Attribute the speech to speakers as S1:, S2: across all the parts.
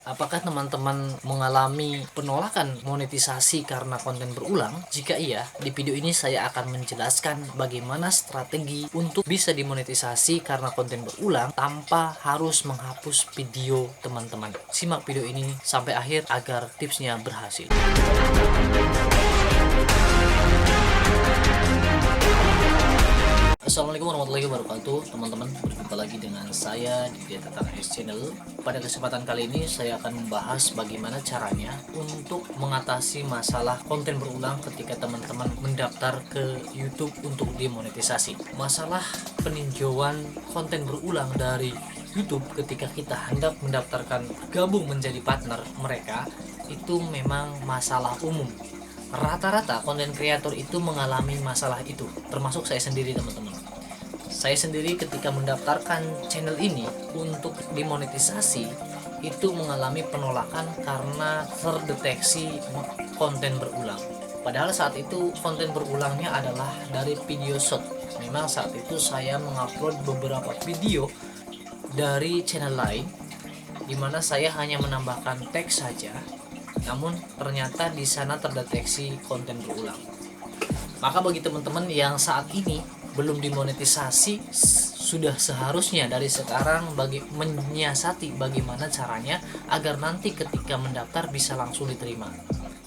S1: Apakah teman-teman mengalami penolakan monetisasi karena konten berulang? Jika iya, di video ini saya akan menjelaskan bagaimana strategi untuk bisa dimonetisasi karena konten berulang tanpa harus menghapus video teman-teman. Simak video ini sampai akhir agar tipsnya berhasil. Assalamualaikum warahmatullahi wabarakatuh, teman-teman. Berjumpa lagi dengan saya di Tatang S Channel. Pada kesempatan kali ini saya akan membahas bagaimana caranya untuk mengatasi masalah konten berulang ketika teman-teman mendaftar ke YouTube untuk dimonetisasi. Masalah peninjauan konten berulang dari YouTube ketika kita hendak mendaftarkan gabung menjadi partner mereka itu memang masalah umum. Rata-rata konten kreator itu mengalami masalah itu, termasuk saya sendiri, teman-teman. Saya sendiri ketika mendaftarkan channel ini untuk dimonetisasi itu mengalami penolakan karena terdeteksi konten berulang. Padahal saat itu konten berulangnya adalah dari video short. Memang saat itu saya mengupload beberapa video dari channel lain di mana saya hanya menambahkan teks saja. Namun ternyata di sana terdeteksi konten berulang. Maka bagi teman-teman yang saat ini belum dimonetisasi, sudah seharusnya dari sekarang menyiasati bagaimana caranya agar nanti ketika mendaftar bisa langsung diterima.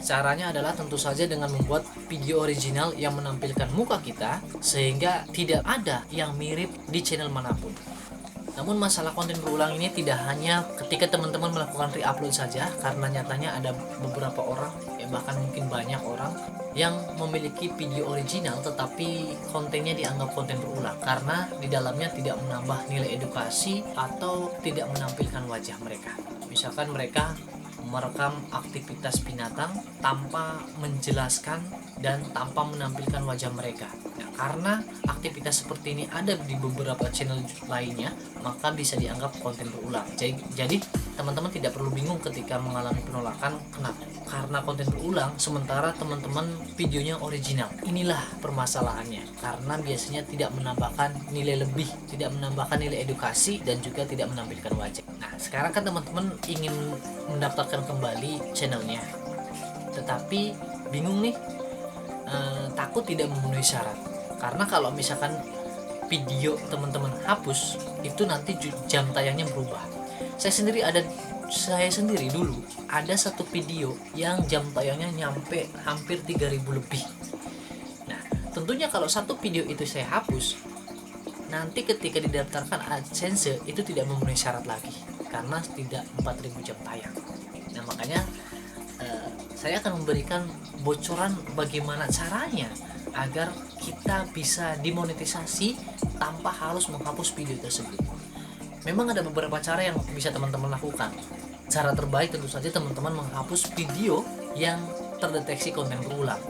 S1: Caranya adalah tentu saja dengan membuat video original yang menampilkan muka kita sehingga tidak ada yang mirip di channel manapun. Namun masalah konten berulang ini tidak hanya ketika teman-teman melakukan re-upload saja, karena nyatanya ada beberapa orang, bahkan mungkin banyak orang yang memiliki video original tetapi kontennya dianggap konten berulang karena di dalamnya tidak menambah nilai edukasi atau tidak menampilkan wajah mereka. Misalkan mereka merekam aktivitas binatang tanpa menjelaskan dan tanpa menampilkan wajah mereka. Nah, karena aktivitas seperti ini ada di beberapa channel lainnya, maka bisa dianggap konten berulang. Jadi teman-teman tidak perlu bingung ketika mengalami penolakan karena konten berulang sementara teman-teman videonya original. Inilah permasalahannya, karena biasanya tidak menambahkan nilai lebih, tidak menambahkan nilai edukasi dan juga tidak menampilkan wajah. Nah, sekarang kan teman-teman ingin mendaftarkan kembali channelnya, tetapi bingung nih, takut tidak memenuhi syarat. Karena kalau misalkan video teman-teman hapus, itu nanti jam tayangnya berubah. Saya sendiri dulu ada satu video yang jam tayangnya nyampe hampir 3000 lebih. Nah, tentunya kalau satu video itu saya hapus, nanti ketika didaftarkan AdSense itu tidak memenuhi syarat lagi karena tidak 4000 jam tayang. Nah, makanya saya akan memberikan bocoran bagaimana caranya agar kita bisa dimonetisasi tanpa harus menghapus video tersebut. Memang ada beberapa cara yang bisa teman-teman lakukan. Cara terbaik tentu saja teman-teman menghapus video yang terdeteksi konten berulang.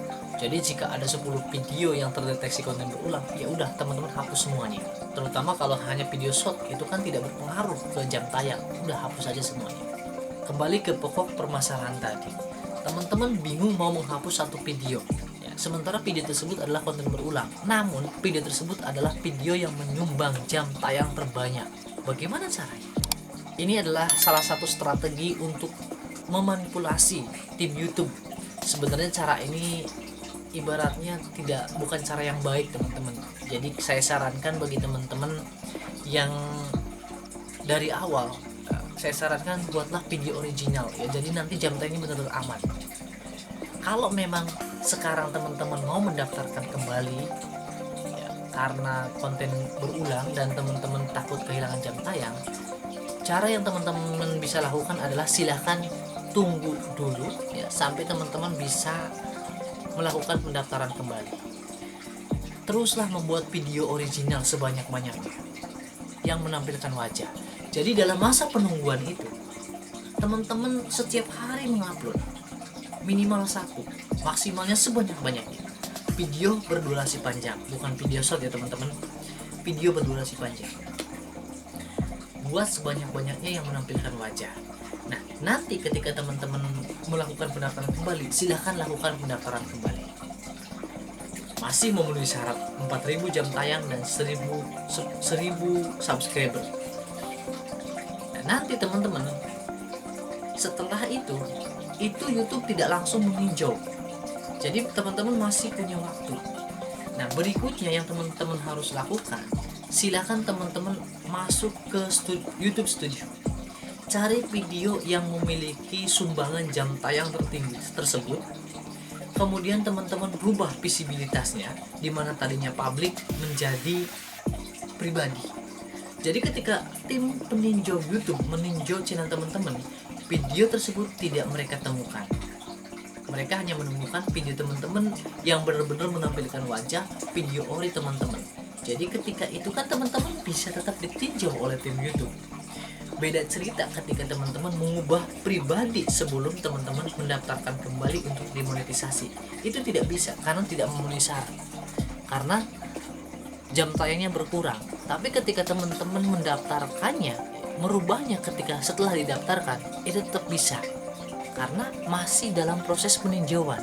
S1: Jadi jika ada 10 video yang terdeteksi konten berulang, ya udah teman-teman hapus semuanya. Terutama kalau hanya video short, itu kan tidak berpengaruh ke jam tayang. Udah hapus aja semuanya. Kembali ke pokok permasalahan tadi. Teman-teman bingung mau menghapus satu video. Sementara video tersebut adalah konten berulang. Namun video tersebut adalah video yang menyumbang jam tayang terbanyak. Bagaimana caranya? Ini adalah salah satu strategi untuk memanipulasi tim YouTube. Sebenarnya cara ini ibaratnya bukan cara yang baik, teman-teman. Jadi saya sarankan bagi teman-teman yang dari awal, saya sarankan buatlah video original ya. Jadi nanti jam tayangnya benar-benar aman. Kalau memang sekarang teman-teman mau mendaftarkan kembali ya, karena konten berulang dan teman-teman takut kehilangan jam tayang, cara yang teman-teman bisa lakukan adalah silahkan tunggu dulu ya sampai teman-teman bisa melakukan pendaftaran kembali. Teruslah membuat video original sebanyak-banyaknya yang menampilkan wajah. Jadi dalam masa penungguan itu teman-teman setiap hari mengupload minimal satu, maksimalnya sebanyak-banyaknya video berdurasi panjang, bukan video short ya teman-teman, video berdurasi panjang. Buat sebanyak-banyaknya yang menampilkan wajah. Nah, nanti ketika teman-teman melakukan pendaftaran kembali, silahkan lakukan pendaftaran kembali. Masih memenuhi syarat 4000 jam tayang dan 1000 subscriber. Nah, nanti teman-teman Setelah itu YouTube tidak langsung meninjau. Jadi teman-teman masih punya waktu. Nah, berikutnya yang teman-teman harus lakukan, silakan teman-teman masuk ke YouTube Studio. Cari video yang memiliki sumbangan jam tayang tertinggi tersebut. Kemudian teman-teman rubah visibilitasnya, di mana tadinya publik menjadi pribadi. Jadi ketika tim peninjau YouTube meninjau channel teman-teman, video tersebut tidak mereka temukan. Mereka hanya menemukan video teman-teman yang benar-benar menampilkan wajah, video ori teman-teman. Jadi ketika itu kan teman-teman bisa tetap ditinjau oleh tim YouTube. Beda cerita ketika teman-teman mengubah pribadi sebelum teman-teman mendaftarkan kembali untuk dimonetisasi. Itu tidak bisa karena tidak memenuhi syarat. Karena jam tayangnya berkurang. Tapi ketika teman-teman mendaftarkannya, merubahnya ketika setelah didaftarkan, itu tetap bisa. Karena masih dalam proses peninjauan.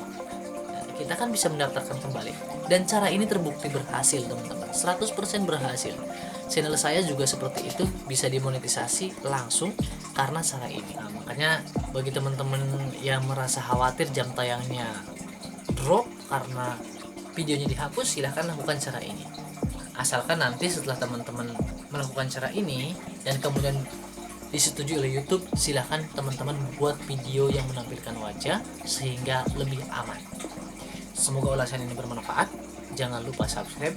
S1: Nah, kita kan bisa mendaftarkan kembali. Dan cara ini terbukti berhasil, teman-teman. 100% berhasil. Channel saya juga seperti itu, bisa dimonetisasi langsung karena cara ini. Nah, makanya bagi teman-teman yang merasa khawatir jam tayangnya drop karena videonya dihapus, silahkan lakukan cara ini. Asalkan nanti setelah teman-teman melakukan cara ini dan kemudian disetujui oleh YouTube, silahkan teman-teman membuat video yang menampilkan wajah sehingga lebih aman. Semoga ulasan ini bermanfaat. Jangan lupa subscribe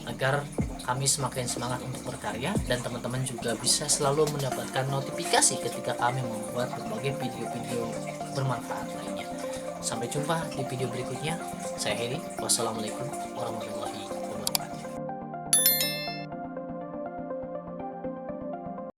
S1: agar kami semakin semangat untuk berkarya, dan teman-teman juga bisa selalu mendapatkan notifikasi ketika kami membuat berbagai video-video bermanfaat lainnya. Sampai jumpa di video berikutnya. Saya Heri. Wassalamualaikum warahmatullahi